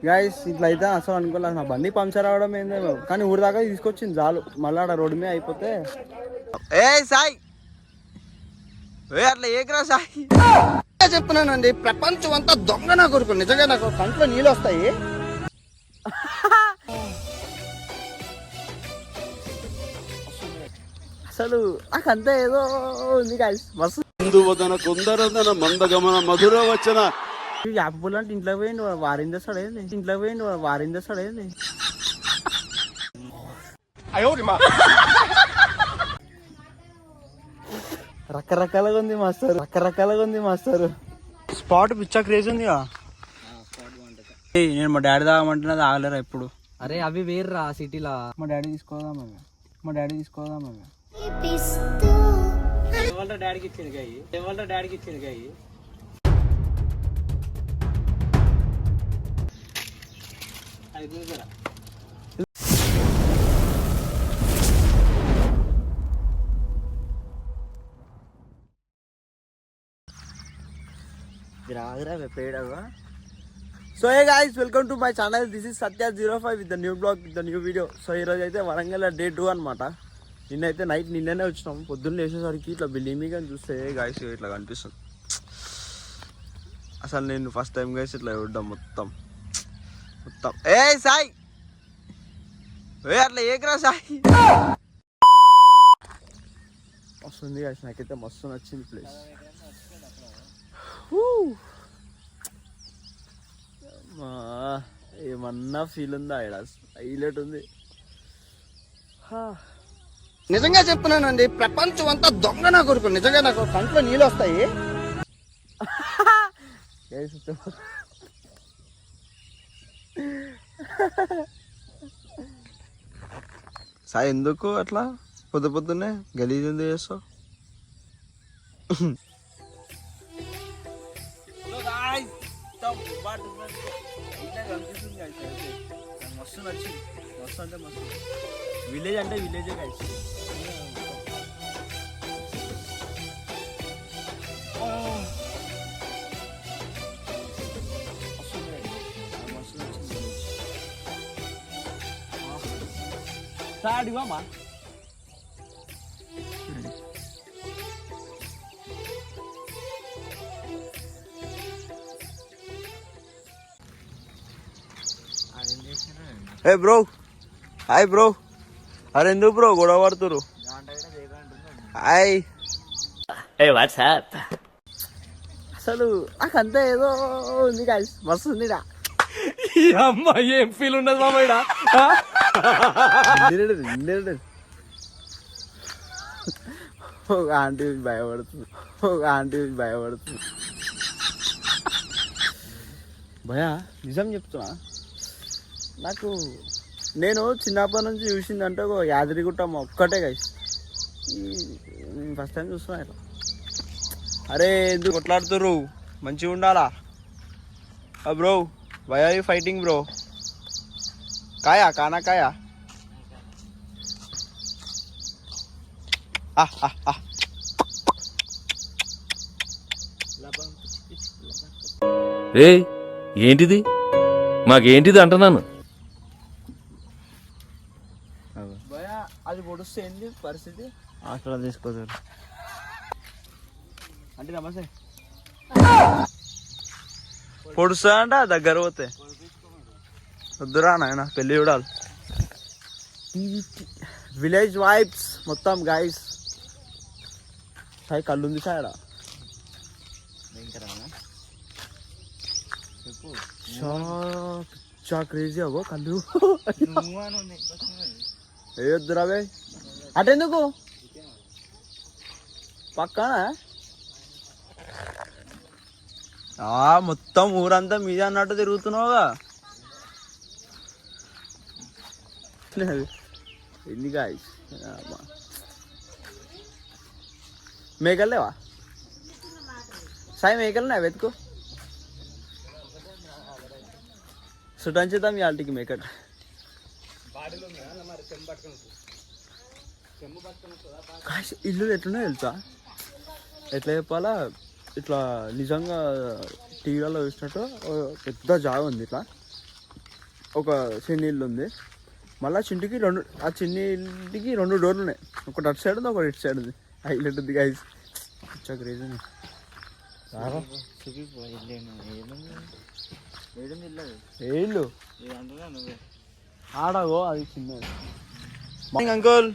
Guys ఇట్లా అయితే అసలు అనుకోలేదు. నా బండి పంక్చర్ అవడం ఏందో, కానీ ఊరి దాకా తీసుకొచ్చింది చాలు. మళ్ళీ ఆడ రోడ్డు మీద అయిపోతే ఏ సాయి అట్లా ఏకరా సాయి చెప్తున్నానండి. ప్రపంచం అంతా దొంగ నా కొడుకు. నిజంగా నాకు కంట్లో నీళ్ళు వస్తాయి. అసలు నాకంతా ఏదో ఉంది గైస్. మస్తు మందగమన మధుర వచ్చిన యాపపుల్ అంటే ఇంట్లో పోయింది వారిందేస్తాడేంది, ఇంట్లో పోయింది వారిందేస్తాడేంది. రకరకాలుగా ఉంది మాస్టర్, రకరకాలుగా ఉంది మాస్టర్. స్పాట్ పిచ్చా క్రేజ్ ఉంది. నేను మా డాడీ తాగమంటున్నది ఆగలేరా ఎప్పుడు. అరే అవి వేర్రా సిటీలా. మా డాడీ తీసుకోదాం డాడీకి ఇచ్చింది గాయి, డాడీకి ఇచ్చింది గాయి. So hey guys, welcome to my channel. This is Satya05 with the new blog, with the new video. So ఈరోజు అయితే వరంగల్ డే 2 అనమాట. నిన్నైతే నిన్ననే వచ్చినాము. పొద్దున్న లేచేసరికి ఇట్లా బిల్డింగ్ కానీ చూస్తే గాయస్ ఇట్లా కనిపిస్తుంది. అసలు నేను ఫస్ట్ టైం గైస్ ఇట్లా చూడ్డాం మొత్తం. ఏ సాయి అట్లా ఏకరా సాయి వస్తుంది గైస్. నాకైతే మస్తు నచ్చింది ప్లేస్. ఏమన్నా ఫీల్ ఉందా? హైలైట్ ఉంది. నిజంగా చెప్తున్నానండి, ప్రపంచం అంతా దొంగ నా కొడుకు. నిజంగా నాకు కంట్లో నీళ్ళు వస్తాయి. సాయి ఎందుకు అట్లా పొద్దున్నే గలీజ్ ఉంది చేస్తావు? మస్తు నచ్చింది, మస్తు అంటే మస్తు. విలేజ్ అంటే విలేజే గైస్. సాడివామా ఏ బ్రో, హాయ్ బ్రో. అరే ఎందుకు బ్రో గొడవ పడుతురు? హాయ్. ఏ వాట్సాప్. అసలు నాకంతా ఏదో ఉంది గైస్. మస్తు ఉంది. అమ్మ ఏం ఫీల్ ఉండదు మామ. ఒక ఆంటీ భయపడుతుంది, భయా నిజం చెప్తున్నా. నాకు నేను చిన్నప్పటి నుంచి చూసిందంటే ఒక యాదగిరిగుట్ట ఒక్కటే గైస్. నేను ఫస్ట్ టైం చూస్తున్నా ఇట్లా. అరే ఎందుకు కొట్లాడుతుర్రు? మంచిగా ఉండాలా bro. Why are you fighting bro? కాయా కానా కాయా? రే ఏంటిది? మాకేంటిది అంటున్నాను. అది పొడుస్తే ఏంటి పరిస్థితి? హాస్పిటల్ తీసుకోదు అంటే నమస్తే. పొడుస్తా అంట దగ్గర పోతే వద్దురా నాయన, పెళ్ళి చూడాలి. విలేజ్ వైబ్స్ మొత్తం గైస్. సాయి కళ్ళు ఉంది సాయడా. చా క్రేజీ అవో కళ్ళు. ఏ వద్దురా బే అటెందుకు పక్కన. మొత్తం ఊరంతా మీద అన్నట్టు తిరుగుతున్నావుగా. ఎన్ని గాయస్ మేకలేవా సాయి? మేకలున్నా వెతుకు. సుటాన్ చేద్దాం ఇవాళకి మేకట్. ఇల్లు ఎట్లున్నా తెలుసా? ఎట్లా చెప్పాలా, ఇట్లా నిజంగా టీవీలలో చూసినట్టు పెద్ద జాగా ఉంది. ఇట్లా ఒక చిన్న ఇల్లు ఉంది, మళ్ళీ చింటికి రెండు, ఆ చిన్న ఇంటికి 2 డోర్లు ఉన్నాయి, ఒకటి అటు సైడ్ ఉంది, ఒకటి ఇటు సైడ్ ఉంది. హైలైట్ ఉంది గైస్, పిచ్చా క్రేజీ. ఏ ఇల్లు ఆడగో, అది చిన్నది. Morning uncle.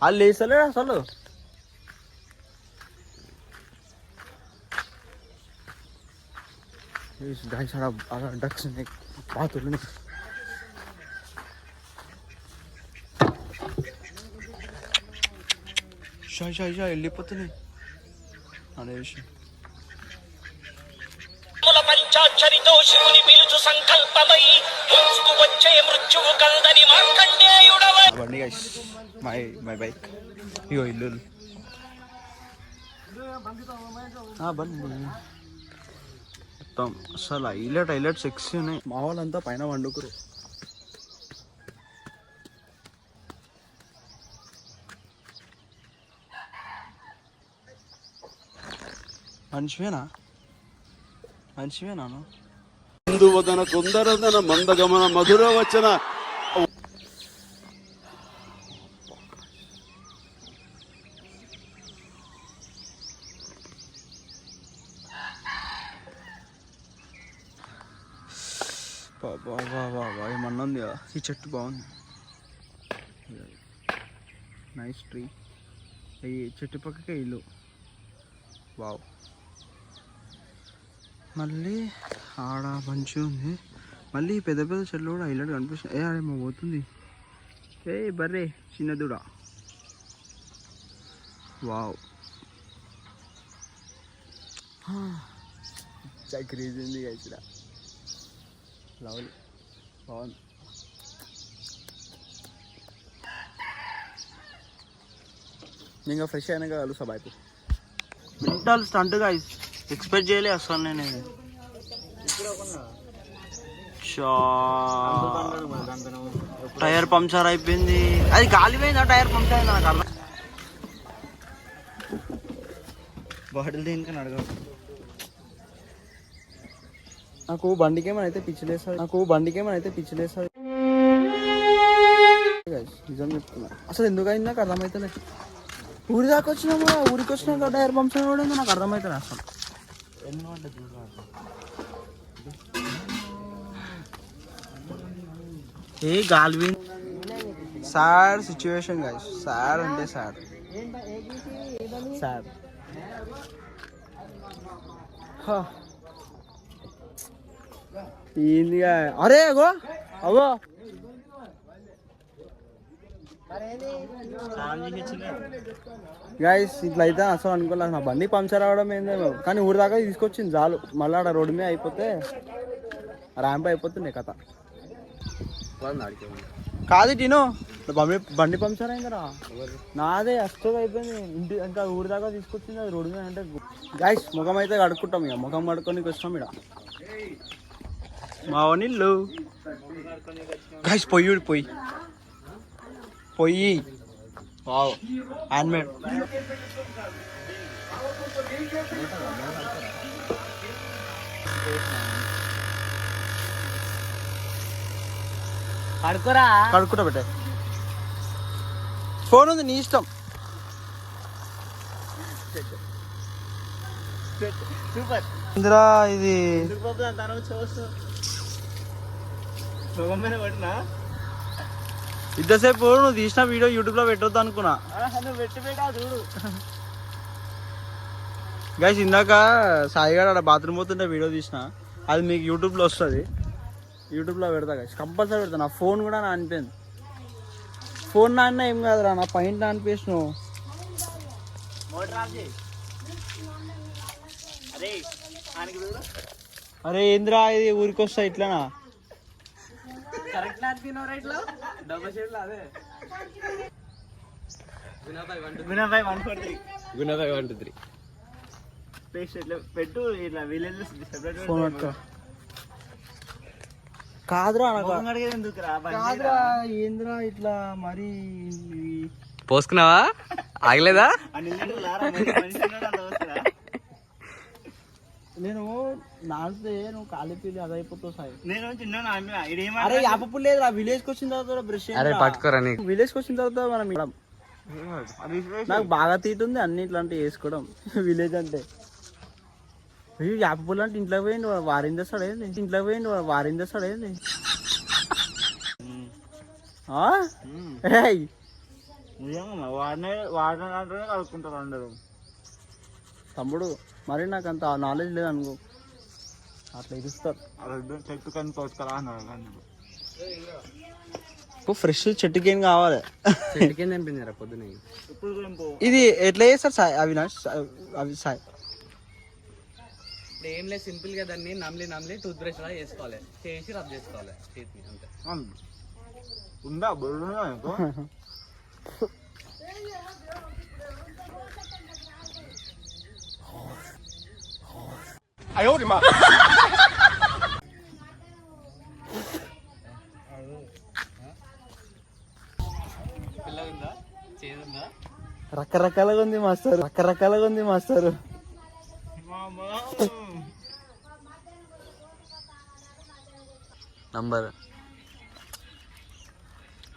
వాళ్ళు వేస్తలేడు అసలు. డక్స్ ఉన్నాయి, బాతులు. షా వెళ్ళిపోతున్నాయి అనే విషయం. పంచాక్షరితో శివుని పిలుచు సంకల్పమై వచ్చే మృత్యువు కందని మార్కండేయుడవై. బండి గైస్, మై బైక్. ఇగో ఇల్లు బండి మొత్తం అసలు హైలైట్ సెక్సీ ఉన్నాయి. మా వాళ్ళంతా పైన వండుకురు. మనిషివేనా హిందువదన కుందరదన మందగమన మధుర వచన. ఏమన్నా ఉంది కదా, ఈ చెట్టు బాగుంది, నైస్ ట్రీ. ఈ చెట్టు పక్కకే ఇల్లు. వావ్. మళ్ళీ ఆడ మంచి ఉంది, మళ్ళీ పెద్ద చెట్లు కూడా హైలైట్ కనిపిస్తుంది. ఆడేమో పోతుంది. బర్రే చిన్నదుడా. వావ్, క్రేజీ ఉంది ఇక్కడ. లవ్లీ, బాగుంది. ఇంకా ఫ్రెష్ అయినాక కలుస్తా బయట. మెంటల్ స్టంట్గా ఎక్స్పెక్ట్ చేయలే అసలు నేను. టైర్ పంక్చర్ అయిపోయింది. అది కాలిపోయిందా టైర్ పంక్చర్ అయింది నాకు అర్థం. బాటిల్ దేనికని అడగదు. నాకు బండికేమని అయితే పిచ్చిలేస్తుంది. నిజం చెప్తున్నా, అసలు ఎందుకు అయింది నాకు అర్థమవుతుంది. ఊరి దాకా వచ్చినాము, ఊరికి వచ్చినాక టైర్ పంక్చర్ కూడా నాకు అర్థమవుతుంది అసలు. ఏ గాలివి సాడ్ సిచ్యువేషన్ గైస్. సాడ్ అంటే సాడ్. ఏందిగా, అరే అగో అగో గైస్, ఇట్లా అయితే అసలు అనుకోలేదు. నా బండి పంక్చర్ అవ్వడం ఏందేమో, కానీ ఊరి దాకా తీసుకొచ్చింది చాలు. మళ్ళీ ఆడ రోడ్డు మీద అయిపోతే, ర్యాంప్ అయిపోతుంది కథ. కాదు టీను, బండి పంక్చర్ అయిందిరా నాదే. అస్సలు అయిపోయింది. ఇంటి ఇంకా ఊరి దాకా తీసుకొచ్చింది, అది రోడ్డు మీద. అంటే గైస్ ముఖం అయితే కడుక్కుంటాం, ఇక ముఖం కడుక్కొని వస్తాం ఇక్కడ. మా నీళ్ళు గైస్, పొయ్యి వావ్, హ్యాండ్మేడ్. కడుక్కుంటా పెట్టే. ఫోన్ ఉంది, నీ ఇష్టం. ఇందిరా ఇది ఇంతసేపు నువ్వు తీసిన వీడియో యూట్యూబ్ లో పెట్టొద్దు అనుకున్నా. గైస్, ఇందాక సాయిగాడు ఆడ బాత్రూమ్ పోతుంటే వీడియో తీసిన, అది మీకు యూట్యూబ్లో వస్తుంది. యూట్యూబ్లో పెడతా గైస్, కంపల్సరీ పెడతా. నా ఫోన్ కూడా నా అనిపోయింది. ఫోన్ నాన్న ఏం కాదురా, నా పైన అనిపిస్తున్నావు. అరే ఏంద్రా ఇది, ఊరికి వస్తా ఇట్లానా? కాదురా కాదురా ఏంద్రా ఇట్లా మరి పోసుకున్నావా? ఆగలేదా? నేను నాస్తే నువ్వు కాలి పీలి అదైపోతావు సాయి. నేను చిన్న అరే యాపపు లేదు ఆ విలేజ్కి వచ్చిన తర్వాత బ్రష్ అరే పట్టుకోరా నీకు. విలేజ్కి వచ్చిన తర్వాత మనం ఇక్కడ నాకు బాగా తీటుంది అన్ని ఇట్లాంటివి వేసుకోవడం. విలేజ్ అంటే యాపపులు అంటే ఇంట్లోకి పోయింది వారింది వస్తాడేంది, ఇంట్లోకి పోయింది వారింది వస్తాడేంది. వాడినంటే కలుపుకుంటారు అందరూ. తమ్ముడు మరి నాకు అంత నాలెడ్జ్ లేదు అనుకో, అట్లా ఇస్తారు. చెట్టు కానీ తోచుకరా అన్నారు. ఫ్రెష్ చెట్టుకి ఏం కావాలి. చెట్టుకేం తెంపించారా పొద్దున? ఇది ఎట్లా చేస్తారు సాయి అవినాష్? అవి సాయి ఏం లేదు, సింపుల్ గా దాన్ని నమ్లి నమ్లి టూత్ బ్రష్ లా చేసుకోవాలి, చేసి రబ్ చేసుకోవాలి చేతిని అంతే. ఉందా బొర్రుగా రకరకాలుగా ఉంది మాస్టర్, రకరకాలుగా ఉంది మాస్టర్. నంబర్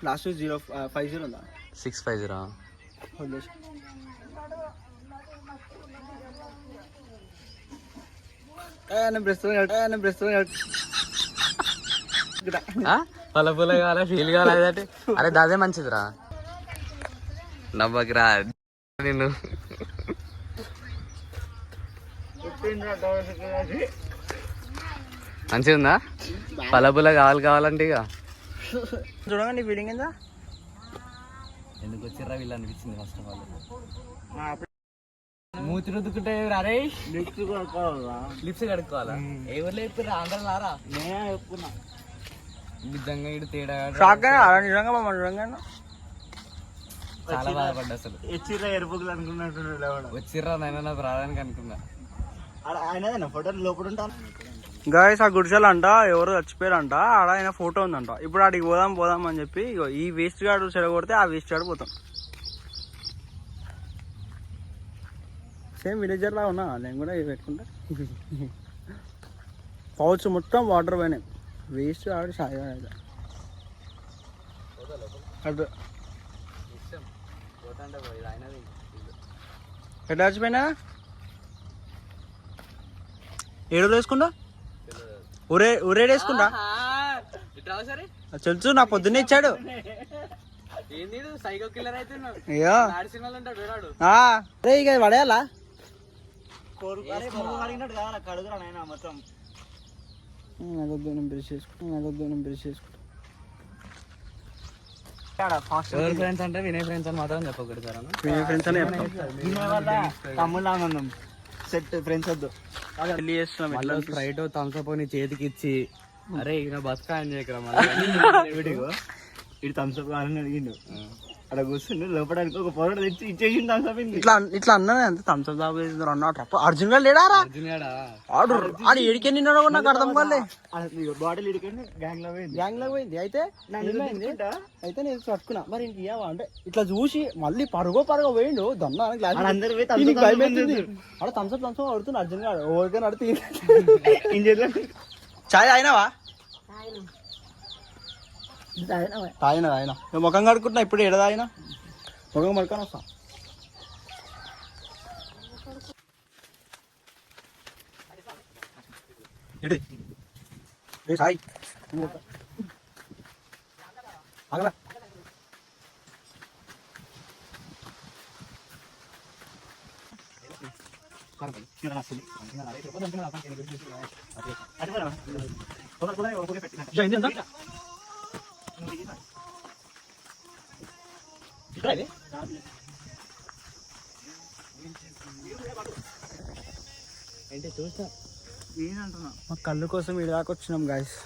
లాస్ట్ 050 ఉందా? 650. పల పూల కావాలా ఫీల్ కావాలా? అరే దాదే మంచిదిరా, నవ్వకిరా నిన్ను. మంచిగా ఉందా? పలపుల కావాలంటే ఇక చూడండి ఫీలింగ్ ఏందా? ఎందుకు వచ్చిర్రా వీళ్ళు అనిపించింది ఫస్ట్ ఆఫ్ ఆల్. మూతి రుద్దుకుంటే అరే లిప్స్ కడుక్కోవాలా? ఎవరు చెప్పారు? ఆంధ్ర రారా? నేనే చెప్పుకున్నా. నిజంగా ఇటు తేడా నిజంగా నిజంగా చాలా బాధపడ్డా అసలు. ఎచ్చిర్రా ఎరుపుకులు అనుకున్నట్టు వచ్చిర్రా నైనా నాకు రావడానికి అనుకున్నా. ఆయన ఫోటోలు లోపల ఉంటాను. గాయస్ ఆ గుడిసెలు అంట ఎవరు చచ్చిపోయారంట, ఆడ ఆయన ఫోటో ఉందంట. ఇప్పుడు ఆడికి పోదాం అని చెప్పి ఈ వేస్ట్ గార్డు చెడగొడితే ఆ వేస్ట్ గార్డు పోతాం. సేమ్ విలేజర్ లా ఉన్నా నేను కూడా ఇది పెట్టుకుంటా. పౌచ్ మొత్తం వాటర్ పోయినాయి. వేస్ట్ ఆడు సాయి అటు ఎట్లా చచ్చిపోయినా? ఏడు వేసుకుంటా ఊరేడేసుకుంటా తెలుసు, నా పొద్దున్నే ఇచ్చాడు. ఇక పడేయాలా? బ్రష్ చేసుకుంటా. ఫ్రెండ్స్ అంటే వినయ్ ఫ్రెండ్స్ అని మాత్రం చెప్పకూడదు సార్. వినయ్ ఫ్రెండ్స్ అనే తమ్ముళ్ళు ఆనందం సెట్ ఫ్రెండ్స్ వద్దు. పెళ్లి చేస్తున్నాం. స్ప్రైట్ థమ్స్అప్ నీ చేతికి ఇచ్చి అరే ఇక బతుకా అని చేయకరా మళ్ళీ. ఇటు థమ్స్అప్ కావాలని అడిగిండు. అక్కడ కూర్చుండు లోపడానికి ఒక పొరడు తెచ్చి ఇచ్చేసిండు థమ్స్అప్. ఇట్లా అన్నా ఎంత థమ్స్అప్ తాగేసిండ్రు అన్నట్టు. అర్జున్ గారు లేడారా? ఆడు ఆడు ఏడికే నిన్నాడో నాకు అర్థం కాలే. బాటిల్ ఇడికండి గ్యాంగ్ లో పోయింది. అయితే నేను పట్టుకున్నా. మరి ఇంక ఇవ్వవా అంటే ఇట్లా చూసి మళ్ళీ పరుగో పోయిండు దన్నా గ్లాస్. ఆడ థమ్స్అప్ అడుగుతుంది అర్జున్ గారు. ఎవరికైనా అడుగుతుంది చాయ్ అయినావా? ఆయన ముఖం కడుకుంటున్నా ఇప్పుడు. ఎడదా ఆయన ముఖం మడుకొని వస్తా. సాయి ఆగరా. ఏంటి చూస్తా మా కళ్ళు కోసం ఇటు దాకా వచ్చినాం గాయస్.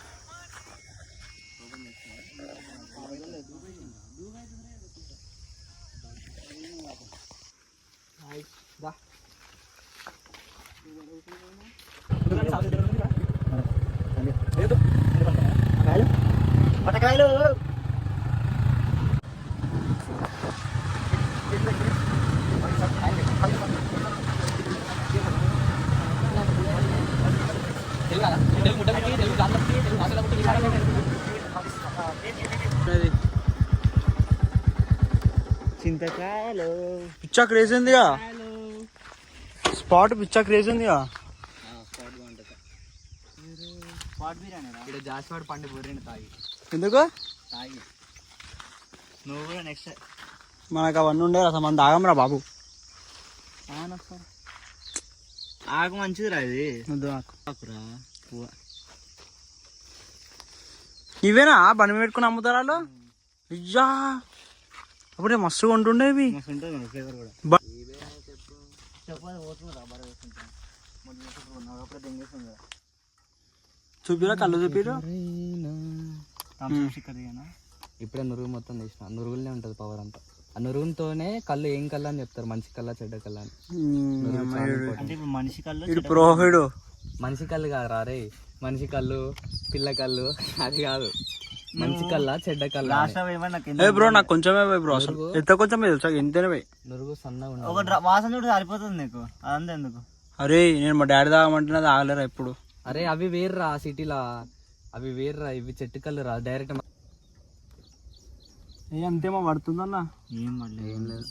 చింతకాయలు పిచ్చా క్రేజ్ ఉందిగా, స్పాట్ పిచ్చా క్రేజ్ ఉందిగా. స్పాట్ బాగుంటుంది. స్పాట్ బిర్యానీ ఇక్కడ జాస్వాడ్ పండు బొర్రెని తాగి ఎందుకు తాగి నువ్వు కూడా నెక్స్ట్ మనకు అవన్నీ ఉండే అసలు మనం తాగంరా బాబు. ఆకు మంచిది రా ఇది. వద్దు నాకు. ఆకురా పువ్వు. ఇవేనా బండి పెట్టుకుని అమ్ముతారా వాళ్ళు? అయ్యా అప్పుడే మస్తుగా ఉంటుండే ఇవి. మస్తు ఉంటుంది మన ఫ్లేవర్ కూడా. బ- చెప్పాలి పోతుందా బర వేసుకుంటా అప్పుడే దెంగేస్తుంది కదా. చూపిరా కళ్ళు చూపిరా. ఇప్పుడే నురుగు మొత్తం తీసిన నురుగులనే ఉంటుంది పవర్ అంతా. ఆ నురుగుతోనే కళ్ళు ఏం కళ్ళు అని చెప్తారు, మంచి కళ్ళ చెడ్డ కళ్ళ అని. అంటే ఇప్పుడు మనిషి కళ్ళు ఇడు ప్రోహిడు. మనిషి కళ్ళు కాదు రే, మనిషి కళ్ళు పిల్ల కళ్ళు అది కాదు, మంచి కళ్ళ చెడ్డ కళ్ళ. లాస్ట్ ఏమన్నా ఏ బ్రో నాకు కొంచెమే పోయి బ్రో, అసలు ఎంత కొంచెమే తెలుసా, ఎంతనే పోయి. నురుగు సన్నగా ఒక ఉండదు. వాసన చూడు సరిపోతుంది నీకు, అదంతా ఎందుకు. అరే నేను మా డాడీ తాగమంటున్నది ఆగలేరా ఎప్పుడు. అరే అవి వేర్రా సిటీలా, అవి వేర్రా, ఇవి చెట్టు కళ్ళు రా డైరెక్ట్. ఏ అంతేమో పడుతుందన్న. ఏం పడలేదు. ఏం లేదు.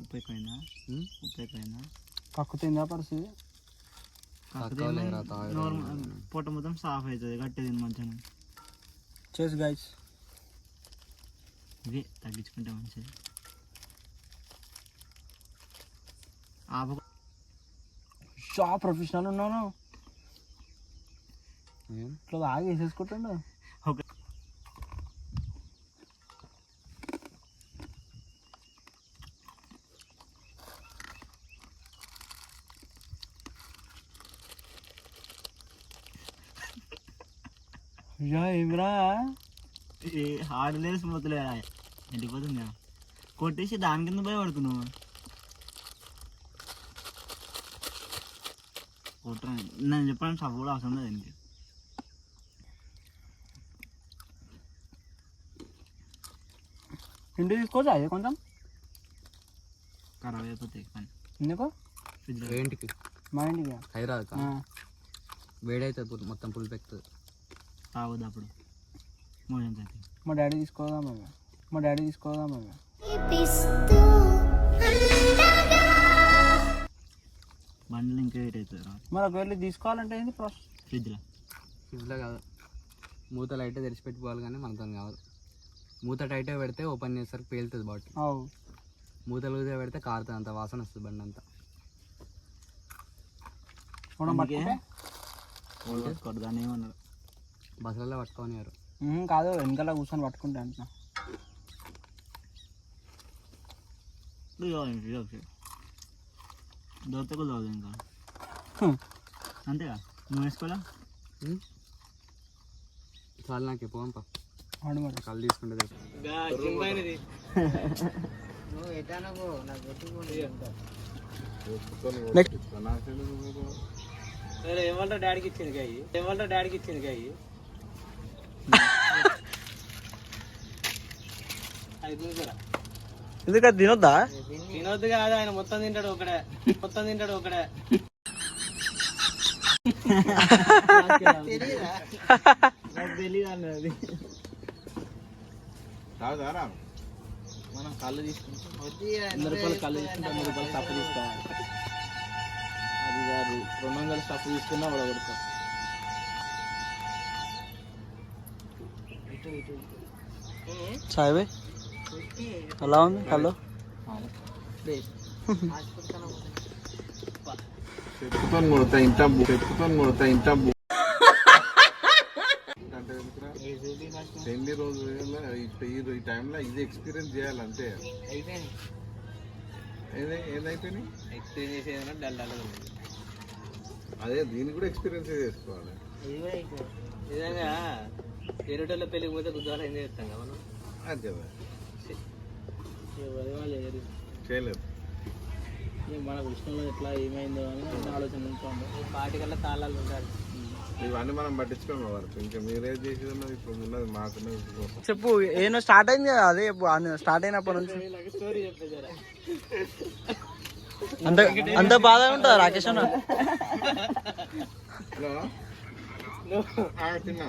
ఉప్పు ఎక్కువైందా? ఉప్పు ఎక్కువైందా? కక్కుతుందా పరిస్థితి. పొట్ట మొత్తం సాఫ్ అవుతుంది, గట్టిది మంచిగా. చేసి గైస్ ఇదే తగ్గించుకుంటే మంచిది. ప్రొఫెషనల్ ఉన్నాను ఇట్లా బాగా వేసేసుకుంటుండు. ఓకే ఏమిరా హార్డ్లెస్ మొదలే ఎండిపోతుంది. కొట్టేసి దాని కింద పోయి పడుతున్నావు. కొట్టరా నేను చెప్పాను, సబ్బు కూడా అవసరం లేదు దీనికి. ఇంటికి తీసుకోవచ్చా అదే కొంచెం ఖరాబ్ అయిపోతాయి కానీ. ఎందుకు ఫ్రిడ్జ్లో ఏంటికి మా ఇంటికి హైరాక వేడైతుంది మొత్తం పులిపెక్కుతుంది. తాగొద్దు అప్పుడు మోషన్స్ అయితే. మా డాడీ తీసుకోదాం మేము, మా డాడీ తీసుకోదాం మేము. బండ్లు ఇంకా వెయిట్ అవుతుంది రా. మరి ఒకవేళ తీసుకోవాలంటే ఏంది ప్రాసెస్? ఫ్రిడ్జ్లో కాదు, మూత లైట్ తెరిచిపెట్టుకోవాలి కానీ మనతో కాదు. మూత టైట్గా పెడితే ఓపెన్ చేసరికి పేలుతుంది బాటిల్. మూత లూజ్గా పెడితే కారుతుంది, అంత వాసన వస్తుంది బండి అంతా. దాన్ని ఏమన్నారు బస్సులలో పట్టుకోనివారు. కాదు వెనకాల కూర్చొని పట్టుకుంటే అంటున్నా. దోత కూడా చదువు ఇంకా అంతేగా. నువ్వు వేసుకోవాలా చాలు నాకు పోంప ఆడు మరి కళ్ళు తీసుకుంటే ఏమంటారు డాడీకి ఇచ్చింది కాయి, ఏమంటారు డాడీకి ఇచ్చింది కాయి. అది చూసారా, ఎందుకు అది తినొద్దా? తినొద్దు కాదు, ఆయన మొత్తం తింటాడు ఒకడే, మొత్తం తింటాడు ఒకడే. తెలీదు అన్నది. మనం కళ్ళు తీసుకుంటాం, 100 రూపాయలు కళ్ళు తీసుకుంటాం, 100 రూపాయలు స్టఫ్ తీసుకోవాలి. అది కాదు 200 స్టఫ్ తీసుకున్నా కూడా కొడతాం. సాయిబే ఎలా ఉంది కళ్ళు? చెప్పుకొని కొడతా ఇంటా, చెప్పుకొని కొడతా ఇంటా. ఎన్ని రోజులు ఈ టైంలో ఇది ఎక్స్పీరియన్స్ చేయాలంటే ఏదైపోయినాయి అదే దీన్ని కూడా ఎక్స్పీరియన్స్ చేసుకోవాలి. నిజంగా ఎరుటోళ్ళ పెళ్ళికి పోతే గుద్దాలు ఏం చేస్తాం కదా మనం. అదే వాళ్ళు చేయలేదు. మన కృష్ణలో ఎట్లా ఏమైందో అని ఆలోచన ఉంటుంది. పాటికల్లా తాళాలు ఉండాలి. ఇవన్నీ మనం పట్టించుకోము వరకు. ఇంకా మీరేం చేసేది ఇప్పుడు ఉన్నది మాకున్నది. చెప్పు ఏమో స్టార్ట్ అయింది కదా, అదే స్టార్ట్ అయినప్పటి నుంచి స్టోరీ చెప్పేదారా. అంత అంత బాధ ఉంటుందా రాకేష్ అన్న? హలో తిన్నా